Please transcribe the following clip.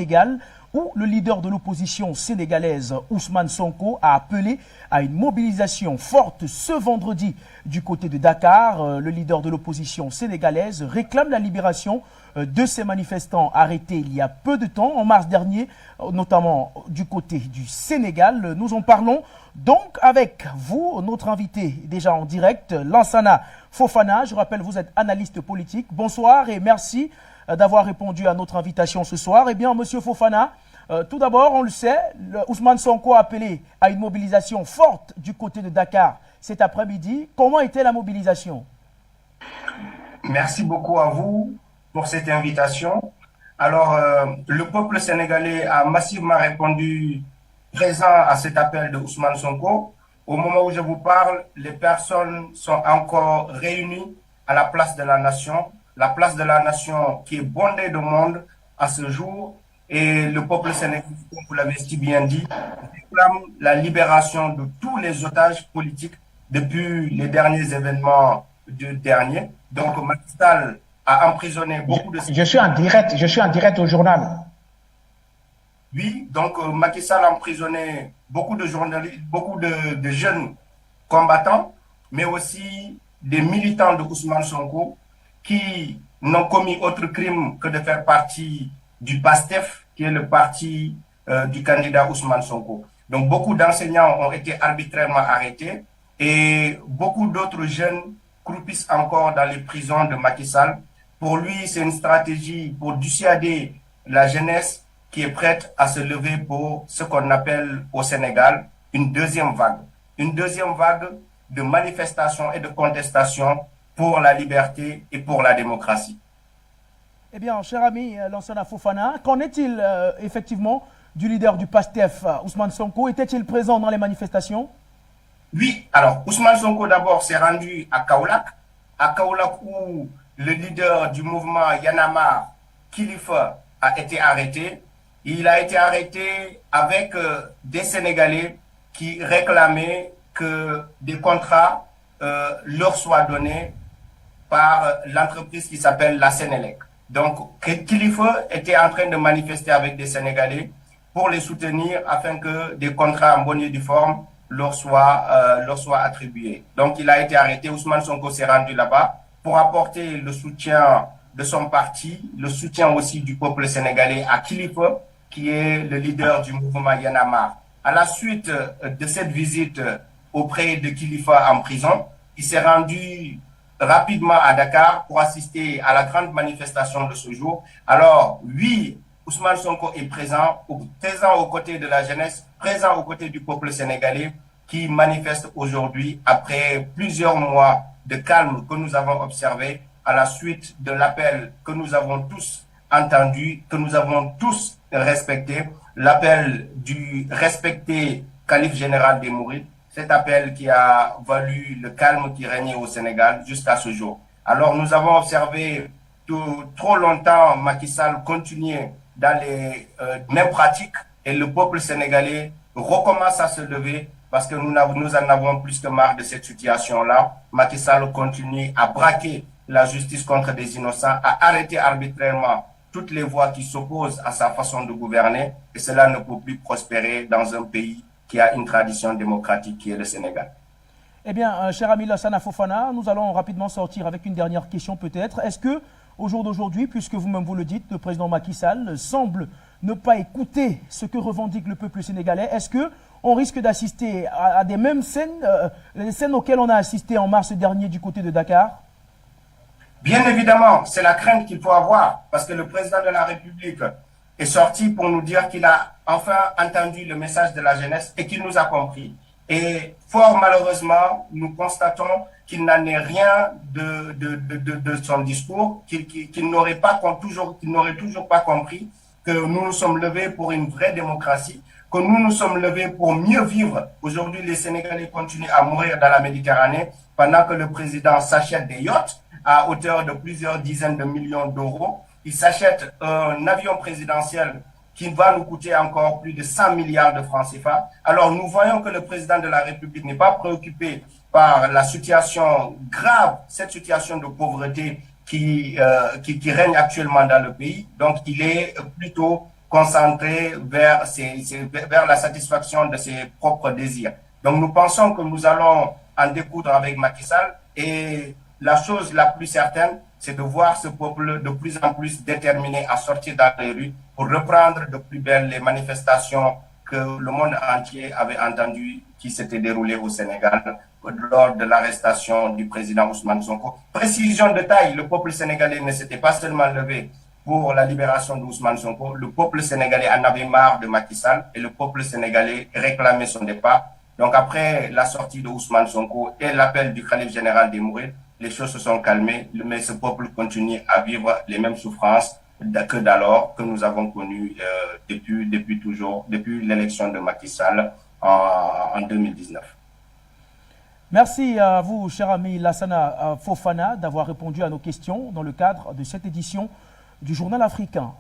Sénégal, où le leader de l'opposition sénégalaise, Ousmane Sonko, a appelé à une mobilisation forte ce vendredi du côté de Dakar. Le leader de l'opposition sénégalaise réclame la libération de ces manifestants arrêtés il y a peu de temps, en mars dernier, notamment du côté du Sénégal. Nous en parlons donc avec vous, notre invité déjà en direct, Lansana Fofana. Je rappelle, vous êtes analyste politique. Bonsoir et merci d'avoir répondu à notre invitation ce soir. Eh bien, Monsieur Fofana, tout d'abord, on le sait, Ousmane Sonko a appelé à une mobilisation forte du côté de Dakar cet après-midi. Comment était la mobilisation? Merci beaucoup à vous pour cette invitation. Alors, le peuple sénégalais a massivement répondu présent à cet appel de Ousmane Sonko. Au moment où je vous parle, les personnes sont encore réunies à la place de la nation qui est bondée de monde à ce jour. Et le peuple sénégalais, comme vous l'avez si bien dit, réclame la libération de tous les otages politiques depuis les derniers événements derniers. Donc, Macky Sall a emprisonné beaucoup de... Je suis en direct au journal. Oui, donc Macky Sall a emprisonné beaucoup de journalistes, beaucoup de jeunes combattants, mais aussi des militants de Ousmane Sonko qui n'ont commis autre crime que de faire partie du PASTEF, qui est le parti du candidat Ousmane Sonko. Donc beaucoup d'enseignants ont été arbitrairement arrêtés et beaucoup d'autres jeunes croupissent encore dans les prisons de Macky Sall. Pour lui, c'est une stratégie pour dissuader la jeunesse qui est prête à se lever pour ce qu'on appelle au Sénégal une deuxième vague. Une deuxième vague de manifestations et de contestations pour la liberté et pour la démocratie. Eh bien, cher ami Lansana Fofana, qu'en est-il effectivement du leader du PASTEF, Ousmane Sonko? Était-il présent dans les manifestations? Oui, alors Ousmane Sonko d'abord s'est rendu à Kaolack où le leader du mouvement Yanamar, Kilifeu, a été arrêté. Il a été arrêté avec des Sénégalais qui réclamaient que des contrats leur soient donnés par l'entreprise qui s'appelle la Sénélec. Donc, Kilifeu était en train de manifester avec des Sénégalais pour les soutenir afin que des contrats en bonne et due forme leur soient attribués. Donc, il a été arrêté. Ousmane Sonko s'est rendu là-bas pour apporter le soutien de son parti, le soutien aussi du peuple sénégalais à Kilifeu, qui est le leader du mouvement Yanamar. À la suite de cette visite auprès de Kilifeu en prison, il s'est rendu rapidement à Dakar pour assister à la grande manifestation de ce jour. Alors, oui, Ousmane Sonko est présent aux côtés de la jeunesse, présent aux côtés du peuple sénégalais qui manifeste aujourd'hui après plusieurs mois de calme que nous avons observé à la suite de l'appel que nous avons tous entendu, que nous avons tous respecté, l'appel du respecté calife général des Mourides, cet appel qui a valu le calme qui régnait au Sénégal jusqu'à ce jour. Alors nous avons observé trop longtemps Macky Sall continuer dans les mêmes pratiques et le peuple sénégalais recommence à se lever parce que nous en avons plus que marre de cette situation-là. Macky Sall continue à braquer la justice contre des innocents, à arrêter arbitrairement toutes les voix qui s'opposent à sa façon de gouverner et cela ne peut plus prospérer dans un pays qui a une tradition démocratique qui est le Sénégal. Eh bien, cher ami Lansana Fofana, nous allons rapidement sortir avec une dernière question peut-être. Est-ce que, au jour d'aujourd'hui, puisque vous-même vous le dites, le président Macky Sall semble ne pas écouter ce que revendique le peuple sénégalais, est-ce qu'on risque d'assister à des mêmes scènes, les scènes auxquelles on a assisté en mars dernier du côté de Dakar? Bien évidemment, c'est la crainte qu'il faut avoir, parce que le président de la République est sorti pour nous dire qu'il a enfin entendu le message de la jeunesse et qu'il nous a compris. Et fort malheureusement, nous constatons qu'il n'en est rien de son discours, qu'il n'aurait toujours pas compris que nous nous sommes levés pour une vraie démocratie, que nous nous sommes levés pour mieux vivre. Aujourd'hui, les Sénégalais continuent à mourir dans la Méditerranée pendant que le président s'achète des yachts à hauteur de plusieurs dizaines de millions d'euros. Il s'achète un avion présidentiel qui va nous coûter encore plus de 100 milliards de francs CFA. Alors nous voyons que le président de la République n'est pas préoccupé par la situation grave, cette situation de pauvreté qui règne actuellement dans le pays. Donc il est plutôt concentré vers, vers la satisfaction de ses propres désirs. Donc nous pensons que nous allons en découdre avec Macky Sall et la chose la plus certaine, c'est de voir ce peuple de plus en plus déterminé à sortir dans les rues pour reprendre de plus belle les manifestations que le monde entier avait entendues qui s'étaient déroulées au Sénégal lors de l'arrestation du président Ousmane Sonko. Précision de taille, le peuple sénégalais ne s'était pas seulement levé pour la libération d'Ousmane Sonko, le peuple sénégalais en avait marre de Macky Sall et le peuple sénégalais réclamait son départ. Donc après la sortie de Ousmane Sonko et l'appel du khalife général des Mourides, les choses se sont calmées, mais ce peuple continue à vivre les mêmes souffrances que d'alors, que nous avons connues depuis l'élection de Macky Sall en 2019. Merci à vous, cher ami Lassana Fofana, d'avoir répondu à nos questions dans le cadre de cette édition du Journal africain.